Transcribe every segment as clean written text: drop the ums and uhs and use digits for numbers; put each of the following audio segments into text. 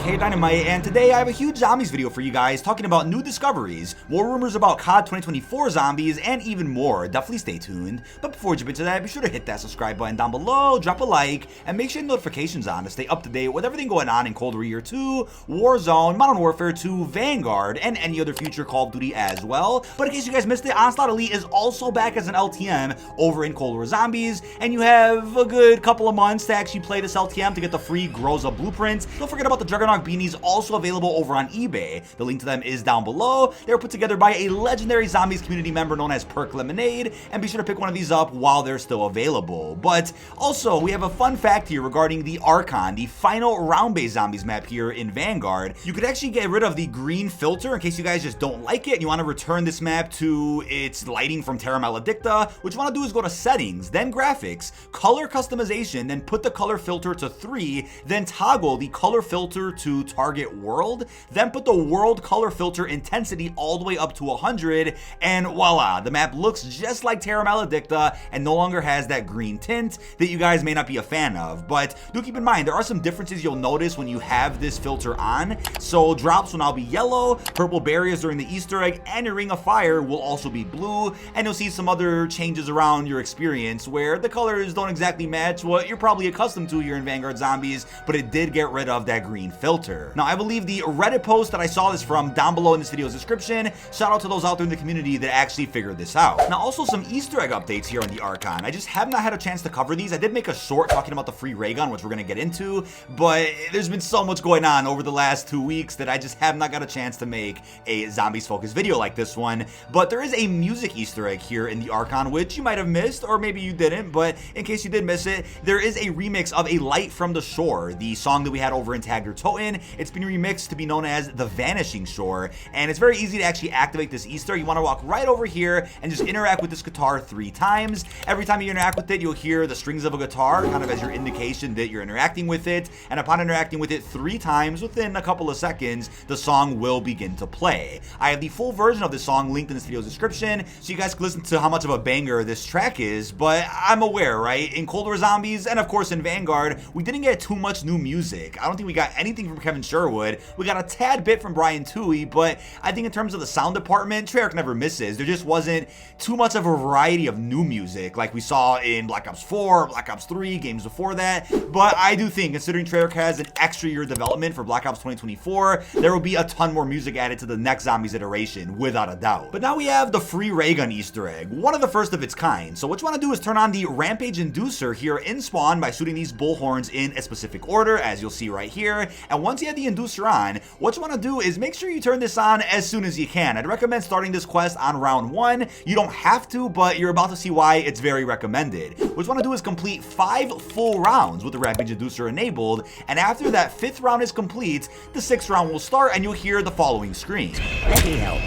dkdynamite, and today I have a huge zombies video for you guys talking about new discoveries, more rumors about COD 2024 zombies, and even more. Definitely stay tuned. But before we jump into that, be sure to hit that subscribe button down below, drop a like, and make sure your notifications on to stay up to date with everything going on in Cold War Year 2, Warzone, Modern Warfare 2, Vanguard, and any other future Call of Duty as well. But in case you guys missed it, Onslaught Elite is also back as an LTM over in Cold War Zombies, and you have a good couple of months to actually play this LTM to get the free Groza blueprints. Don't forget about the Juggernaut beanies, also available over on eBay. The link to them is down below. They were put together by a legendary zombies community member known as Perk Lemonade, and be sure to pick one of these up while they're still available. But also, we have a fun fact here regarding the Archon, the final round-based zombies map here in Vanguard. You could actually get rid of the green filter in case you guys just don't like it and you want to return this map to its lighting from Terra Maledicta. What you want to do is go to settings, then graphics, color customization, then put the color filter to 3, then toggle the color filter to target world, then put the world color filter intensity all the way up to 100, and voila, the map looks just like Terra Maledicta and no longer has that green tint that you guys may not be a fan of. But do keep in mind, there are some differences you'll notice when you have this filter on. So drops will now be yellow, purple barriers during the Easter egg, and your ring of fire will also be blue, and you'll see some other changes around your experience where the colors don't exactly match what you're probably accustomed to here in Vanguard Zombies, but it did get rid of that green filter. Now, I believe the Reddit post that I saw this from down below in this video's description. Shout out to those out there in the community that actually figured this out. Now, also some Easter egg updates here on the Archon. I just have not had a chance to cover these. I did make a short talking about the free ray gun, which we're going to get into, but there's been so much going on over the last 2 weeks that I just have not got a chance to make a zombies focused video like this one. But there is a music Easter egg here in the Archon, which you might have missed, or maybe you didn't, but in case you did miss it, there is a remix of A Light from the Shore, the song that we had over in Tagged Toten. It's been remixed to be known as The Vanishing Shore, and it's very easy to actually activate this Easter. You want to walk right over here and just interact with this guitar 3 times. Every time you interact with it, you'll hear the strings of a guitar, kind of as your indication that you're interacting with it, and upon interacting with it 3 times within a couple of seconds, the song will begin to play. I have the full version of this song linked in this video's description, so you guys can listen to how much of a banger this track is. But I'm aware, right, in Cold War Zombies, and of course in Vanguard, we didn't get too much new music. I don't think we got anything from Kevin Sherwood. We got a tad bit from Brian Toohey, but I think in terms of the sound department, Treyarch never misses. There just wasn't too much of a variety of new music like we saw in Black Ops 4, Black Ops 3, games before that. But I do think, considering Treyarch has an extra year of development for Black Ops 2024, there will be a ton more music added to the next Zombies iteration, without a doubt. But now we have the free ray gun Easter egg, one of the first of its kind. So what you want to do is turn on the Rampage Inducer here in spawn by shooting these bullhorns in a specific order, as you'll see right here. And once you have the Inducer on, what you want to do is make sure you turn this on as soon as you can. I'd recommend starting this quest on round 1. You don't have to, but you're about to see why it's very recommended. What you want to do is complete 5 full rounds with the Rampage Inducer enabled, and after that 5th round is complete, the 6th round will start and you'll hear the following scream. Let me help.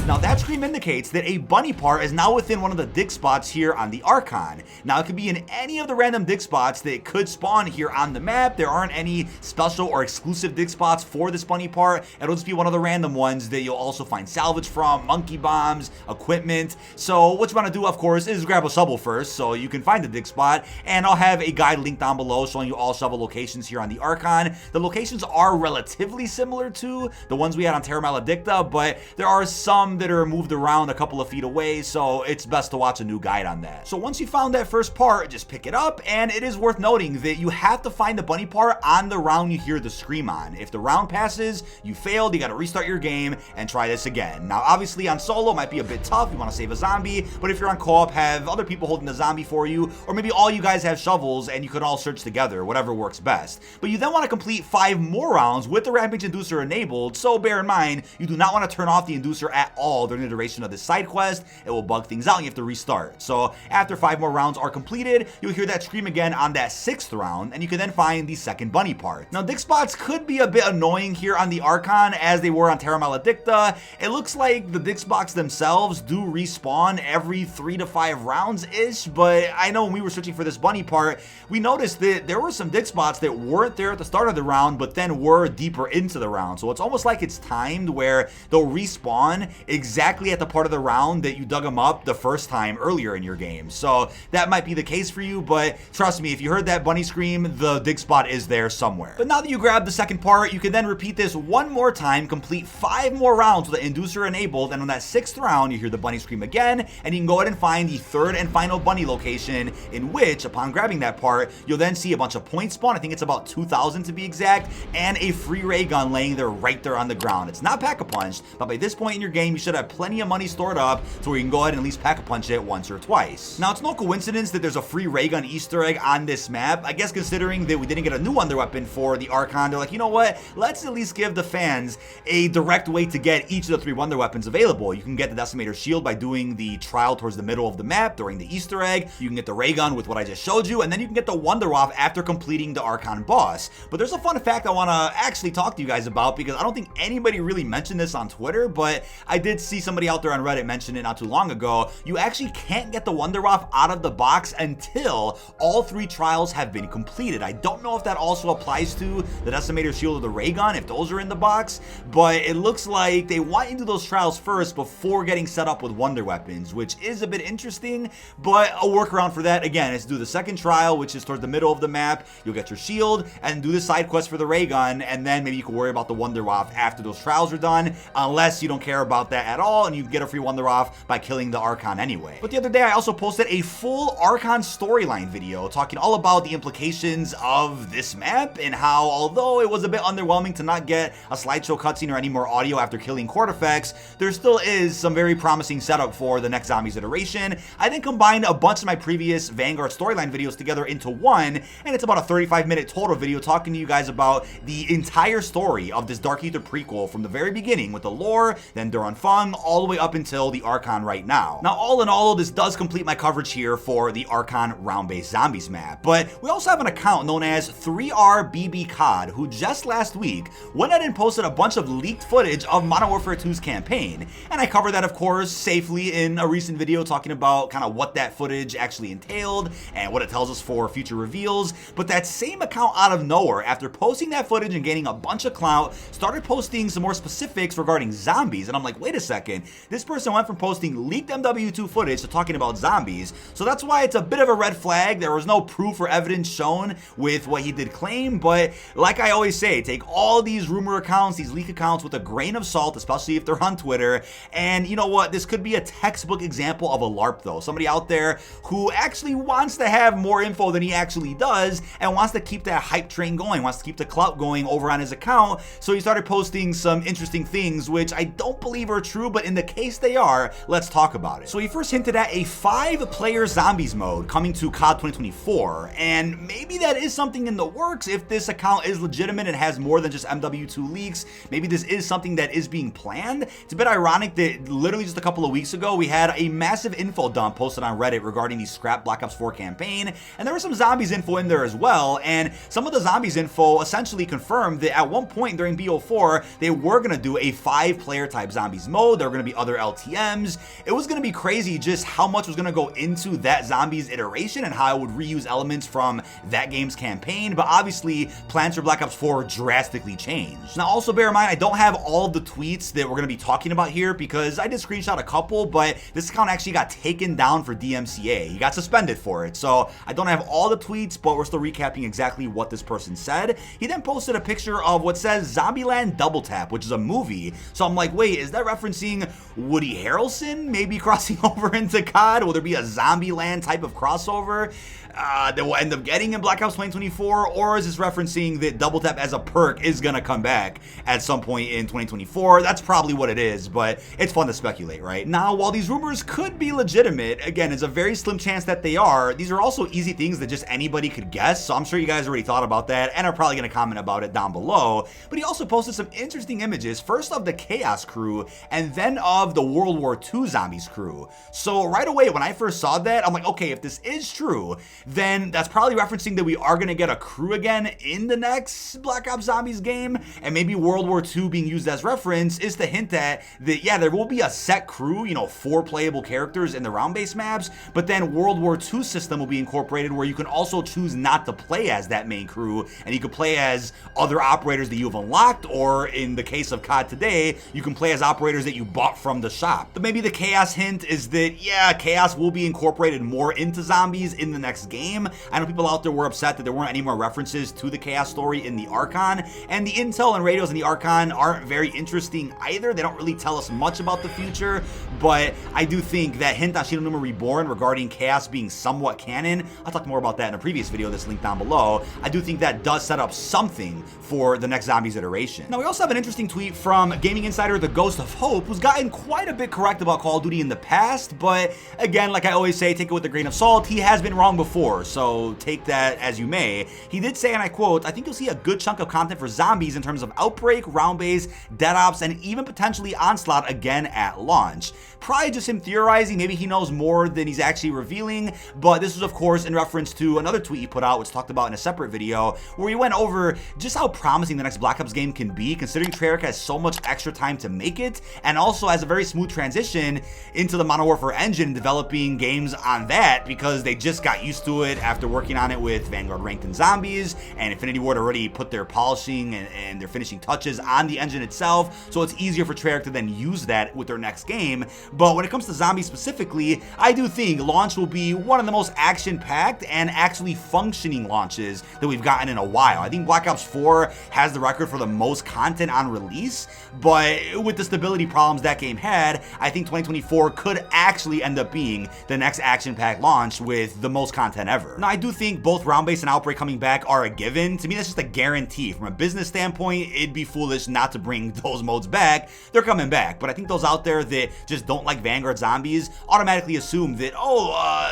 Now that scream indicates that a bunny part is now within one of the dig spots here on the Archon. Now it could be in any of the random dig spots that could spawn here on the map. There aren't any special or exclusive dig spots for this bunny part. It'll just be one of the random ones that you'll also find salvage from, monkey bombs, equipment. So what you want to do, of course, is grab a shovel first so you can find the dig spot, and I'll have a guide linked down below showing you all shovel locations here on the Archon. The locations are relatively similar to the ones we had on Terra Maledicta, but there are some that are moved around a couple of feet away, so it's best to watch a new guide on that. So once you found that first part, just pick it up, and it is worth noting that you have to find the bunny part on the round you hear the scream on. If the round passes, you failed, you got to restart your game and try this again. Now obviously on solo it might be a bit tough, you want to save a zombie, but if you're on co-op, have other people holding the zombie for you, or maybe all you guys have shovels and you can all search together, whatever works best. But you then want to complete 5 more rounds with the Rampage Inducer enabled, so bear in mind, you do not want to turn off the Inducer at all during the duration of this side quest. It will bug things out and you have to restart. So after 5 more rounds are completed, you'll hear that scream again on that 6th round, and you can then find the second bunny part. Now dig spots could be a bit annoying here on the Archon as they were on Terra Maledicta. It looks like the dig spots themselves do respawn every 3 to 5 rounds ish, but I know when we were searching for this bunny part, we noticed that there were some dig spots that weren't there at the start of the round but then were deeper into the round. So it's almost like it's timed where they'll respawn exactly at the part of the round that you dug them up the first time earlier in your game. So that might be the case for you, but trust me, if you heard that bunny scream, the dig spot is there somewhere. But now that you grabbed the second part, you can then repeat this one more time, complete 5 more rounds with the inducer enabled, and on that 6th round, you hear the bunny scream again, and you can go ahead and find the 3rd and final bunny location, in which, upon grabbing that part, you'll then see a bunch of points spawn. I think it's about 2,000 to be exact, and a free ray gun laying there right there on the ground. It's not pack-a-punched, but by this point in your game, you should have plenty of money stored up to where you can go ahead and at least pack-a-punch it once or twice. Now, it's no coincidence that there's a free ray gun Easter egg on this map. I guess considering that we didn't get a new underweapon for the Archon, they're like, you know what? Let's at least give the fans a direct way to get each of the 3 wonder weapons available. You can get the Decimator Shield by doing the trial towards the middle of the map during the Easter egg. You can get the ray gun with what I just showed you, and then you can get the Wonder Waff after completing the Archon boss. But there's a fun fact I want to actually talk to you guys about, because I don't think anybody really mentioned this on Twitter, but I did see somebody out there on Reddit mention it not too long ago. You actually can't get the Wonder Waff out of the box until all 3 trials have been completed. I don't know if that also applies to the Decimator Shield or the ray gun, if those are in the box, but it looks like they want you to do those trials first before getting set up with wonder weapons, which is a bit interesting, but a workaround for that, again, is to do the 2nd trial, which is towards the middle of the map. You'll get your shield, and do the side quest for the ray gun, and then maybe you can worry about the Wonder Waff after those trials are done, unless you don't care about that at all, and you get a free Wonder Waff by killing the Archon anyway. But the other day, I also posted a full Archon storyline video talking all about the implications of this map, and how, although it was a bit underwhelming to not get a slideshow cutscene or any more audio after killing Cortifex, there still is some very promising setup for the next Zombies iteration. I then combined a bunch of my previous Vanguard storyline videos together into one, and it's about a 35-minute total video talking to you guys about the entire story of this Dark Ether prequel from the very beginning with the lore, then Duran Fung, all the way up until the Archon right now. Now, all in all, this does complete my coverage here for the Archon round-based zombies map, but we also have an account known as 3RBBCOD, who just last week went ahead and posted a bunch of leaked footage of Modern Warfare 2's campaign, and I covered that, of course, safely in a recent video talking about kind of what that footage actually entailed and what it tells us for future reveals. But that same account, out of nowhere, after posting that footage and gaining a bunch of clout, started posting some more specifics regarding zombies, and I'm like, wait a second, this person went from posting leaked MW2 footage to talking about zombies, so that's why it's a bit of a red flag. There was no proof or evidence shown with what he did claim, but like I always say, take all these rumor accounts, these leak accounts, with a grain of salt, especially if they're on Twitter. And you know what, this could be a textbook example of a LARP though. Somebody out there who actually wants to have more info than he actually does, and wants to keep that hype train going, wants to keep the clout going over on his account, so he started posting some interesting things, which I don't believe are true, but in the case they are, let's talk about it. So he first hinted at a 5-player zombies mode coming to COD 2024, and maybe that is something in the works if this account is legitimate and has more than just MW2 leaks. Maybe this is something that is being planned. It's a bit ironic that literally just a couple of weeks ago, we had a massive info dump posted on Reddit regarding the scrap Black Ops 4 campaign, and there was some zombies info in there as well, and some of the zombies info essentially confirmed that at one point during BO4, they were going to do a 5-player type zombies mode. There were going to be other LTMs. It was going to be crazy just how much was going to go into that zombies iteration and how it would reuse elements from that game's campaign, but obviously plans for Black Ops 4 drastically changed. Now also bear in mind, I don't have all of the tweets that we're going to be talking about here because I did screenshot a couple, but this account actually got taken down for DMCA. He got suspended for it, so I don't have all the tweets, but we're still recapping exactly what this person said. He then posted a picture of what says Zombieland Double Tap, which is a movie, so I'm like, wait, is that referencing Woody Harrelson maybe crossing over into COD? Will there be a Zombieland type of crossover that we'll end up getting in Black Ops 2024, or is this referencing that Double Tap as a perk is gonna come back at some point in 2024? That's probably what it is, but it's fun to speculate, right? Now, while these rumors could be legitimate, again, it's a very slim chance that they are, these are also easy things that just anybody could guess, so I'm sure you guys already thought about that and are probably gonna comment about it down below. But he also posted some interesting images, first of the Chaos crew, and then of the World War II Zombies crew. So right away, when I first saw that, I'm like, okay, if this is true, then that's probably referencing that we are going to get a crew again in the next Black Ops Zombies game, and maybe World War II being used as reference is to hint at that, yeah, there will be a set crew, you know, 4 playable characters in the round-based maps, but then World War II system will be incorporated where you can also choose not to play as that main crew, and you can play as other operators that you've unlocked, or in the case of COD today, you can play as operators generators that you bought from the shop. But maybe the chaos hint is that, yeah, chaos will be incorporated more into zombies in the next game. I know people out there were upset that there weren't any more references to the chaos story in the Archon, and the intel and radios in the Archon aren't very interesting either. They don't really tell us much about the future, but I do think that hint on Shinonuma Reborn regarding chaos being somewhat canon, I'll talk more about that in a previous video that's linked down below. I do think that does set up something for the next zombies iteration. Now, we also have an interesting tweet from gaming insider The Ghost of Hope, who's gotten quite a bit correct about Call of Duty in the past, but again, like I always say, take it with a grain of salt. He has been wrong before, so take that as you may. He did say, and I quote, "I think you'll see a good chunk of content for zombies in terms of Outbreak, Round Base, Dead Ops, and even potentially Onslaught again at launch." Probably just him theorizing. Maybe he knows more than he's actually revealing, but this was of course in reference to another tweet he put out, which talked about in a separate video, where he went over just how promising the next Black Ops game can be, considering Treyarch has so much extra time to make it, and also has a very smooth transition into the Modern Warfare engine, developing games on that, because they just got used to it after working on it with Vanguard Ranked and Zombies, and Infinity Ward already put their polishing and their finishing touches on the engine itself, so it's easier for Treyarch to then use that with their next game. But when it comes to zombies specifically, I do think launch will be one of the most action-packed and actually functioning launches that we've gotten in a while. I think Black Ops 4 has the record for the most content on release, but with the stability problems that game had, I think 2024 could actually end up being the next action-packed launch with the most content ever. Now, I do think both Round Base and Outbreak coming back are a given. To me, that's just a guarantee. From a business standpoint, it'd be foolish not to bring those modes back. They're coming back, but I think those out there that just don't like Vanguard Zombies automatically assume that,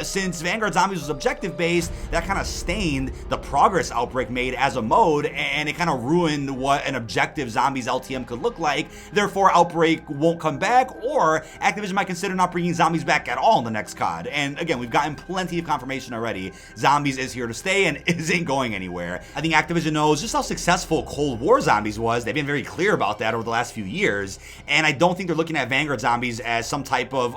since Vanguard Zombies was objective-based, that kind of stained the progress Outbreak made as a mode, and it kind of ruined what an objective Zombies LTM could look like. Therefore, Outbreak won't come back, or Activision might consider not bringing Zombies back at all in the next COD. And again, we've gotten plenty of confirmation already. Zombies is here to stay and isn't going anywhere. I think Activision knows just how successful Cold War Zombies was. They've been very clear about that over the last few years, and I don't think they're looking at Vanguard Zombies as some type of,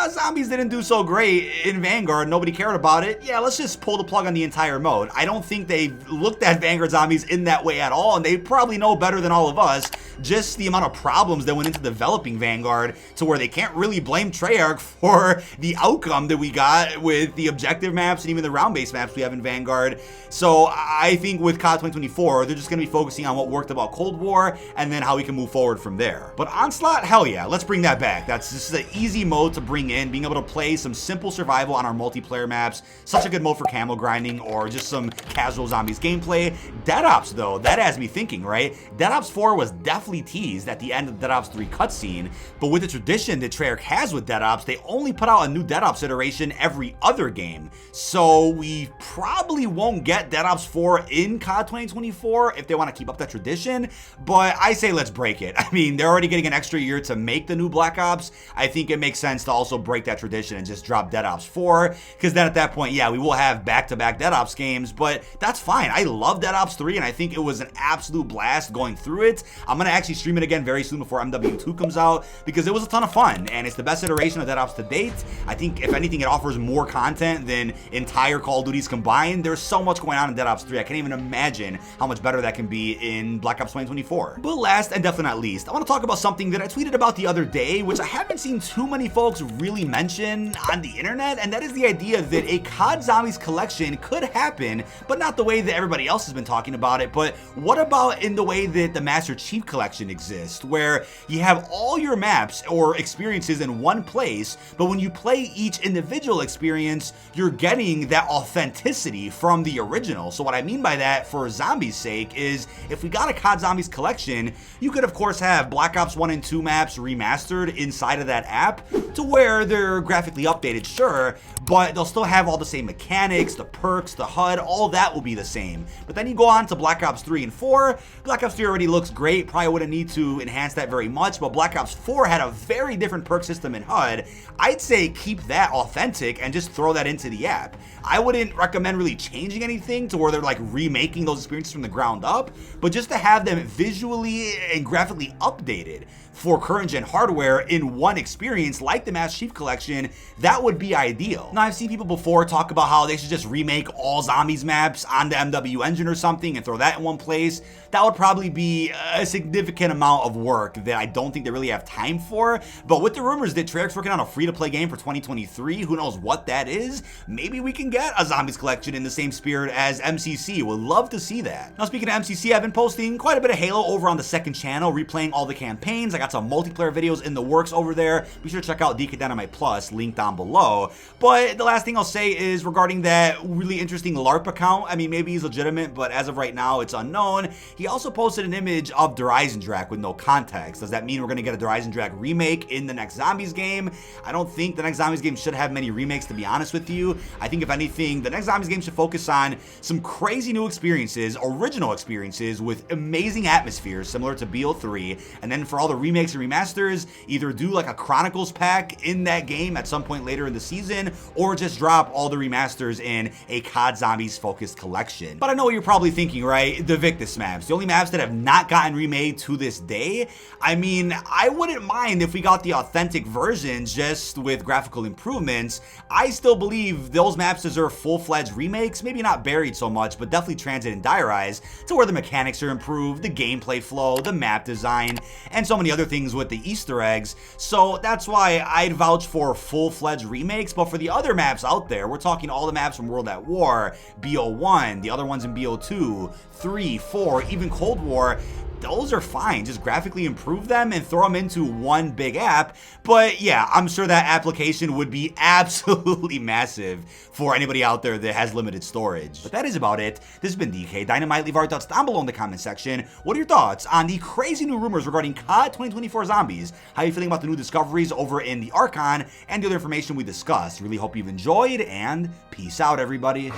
zombies didn't do so great in Vanguard, nobody cared about it, yeah, let's just pull the plug on the entire mode. I don't think they've looked at Vanguard Zombies in that way at all, and they probably know better than all of us just the amount of problems that went into developing Vanguard, to where they can't really blame Treyarch for the outcome that we got with the objective maps and even the round-based maps we have in Vanguard. So I think with COD 2024, they're just going to be focusing on what worked about Cold War and then how we can move forward from there. But Onslaught, hell yeah, let's bring that back. That's just an easy mode to bring in, being able to play some simple survival on our multiplayer maps. Such a good mode for camo grinding or just some casual zombies gameplay. Dead Ops though, that has me thinking, right? Dead Ops 4 was definitely teased at the end of the Dead Ops 3 cutscene, but with the tradition that Treyarch has with Dead Ops, they only put out a new Dead Ops iteration every other game. So we probably won't get Dead Ops 4 in COD 2024 if they want to keep up that tradition, but I say let's break it. I mean, they're already getting an extra year to make the new Black Ops. I think it makes sense to also break that tradition and just drop Dead Ops 4, because then at that point, yeah, we will have back-to-back Dead Ops games, but that's fine. I love Dead Ops 3, and I think it was an absolute blast going through it. I'm going to actually stream it again very soon before MWII comes out, because it was a ton of fun, and it's the best iteration of Dead Ops to date. I think, if anything, it offers more content than entire Call of Duties combined. There's so much going on in Dead Ops 3, I can't even imagine how much better that can be in Black Ops 2024. But last and definitely not least, I want to talk about something that I tweeted about the other day, which I haven't seen too many folks really mention on the internet, and that is the idea that a COD Zombies collection could happen, but not the way that everybody else has been talking about it. But what about in the way that the Master Chief Collection exists, where you have all your maps or experiences in one place, but when you play each individual experience, you're getting that authenticity from the original. So what I mean by that, for Zombies' sake, is if we got a COD Zombies collection, you could of course have Black Ops 1 and 2 maps remastered inside of that app, to where they're graphically updated, sure, but they'll still have all the same mechanics, the perks, the HUD, all that will be the same. But then you go on to Black Ops 3 and 4, Black Ops 3 already looks great, probably wouldn't need to enhance that very much, but Black Ops 4 had a very different perk system in HUD. I'd say keep that authentic and just throw that into the app. I wouldn't recommend really changing anything to where they're like remaking those experiences from the ground up, but just to have them visually and graphically updated for current gen hardware there in one experience like the Master Chief Collection, that would be ideal. Now, I've seen people before talk about how they should just remake all Zombies maps on the MW engine or something and throw that in one place. That would probably be a significant amount of work that I don't think they really have time for. But with the rumors that Treyarch's working on a free-to-play game for 2023, who knows what that is, maybe we can get a Zombies collection in the same spirit as MCC. Would love to see that. Now, speaking of MCC, I've been posting quite a bit of Halo over on the second channel, replaying all the campaigns. I got some multiplayer videos in the works over there. Be sure to check out dkdynamite Plus, link down below. But the last thing I'll say is regarding that really interesting LARP account. I mean, maybe he's legitimate, but as of right now, it's unknown. He also posted an image of Drak with no context. Does that mean we're going to get a Drak remake in the next Zombies game? I don't think the next Zombies game should have many remakes, to be honest with you. I think if anything, the next Zombies game should focus on some crazy new experiences, original experiences with amazing atmospheres similar to BO3, and then for all the remakes and remasters, either do like a Chronicles pack in that game at some point later in the season, or just drop all the remasters in a COD Zombies focused collection. But I know what you're probably thinking, right? The Victis maps, the only maps that have not gotten remade to this day. I mean, I wouldn't mind if we got the authentic versions just with graphical improvements. I still believe those maps deserve full-fledged remakes, maybe not buried so much, but definitely Transit and Diarize, to where the mechanics are improved, the gameplay flow, the map design, and so many other things with the Easter eggs. So that's why I'd vouch for full-fledged remakes. But for the other maps out there, we're talking all the maps from World at War, BO1, the other ones in BO2, 3, 4, even Cold War. Those are fine. Just graphically improve them and throw them into one big app. But yeah, I'm sure that application would be absolutely massive for anybody out there that has limited storage. But that is about it. This has been dkdynamite. Leave our thoughts down below in the comment section. What are your thoughts on the crazy new rumors regarding COD 2024 Zombies? How are you feeling about the new discoveries over in the Archon and the other information we discussed? Really hope you've enjoyed, and peace out, everybody.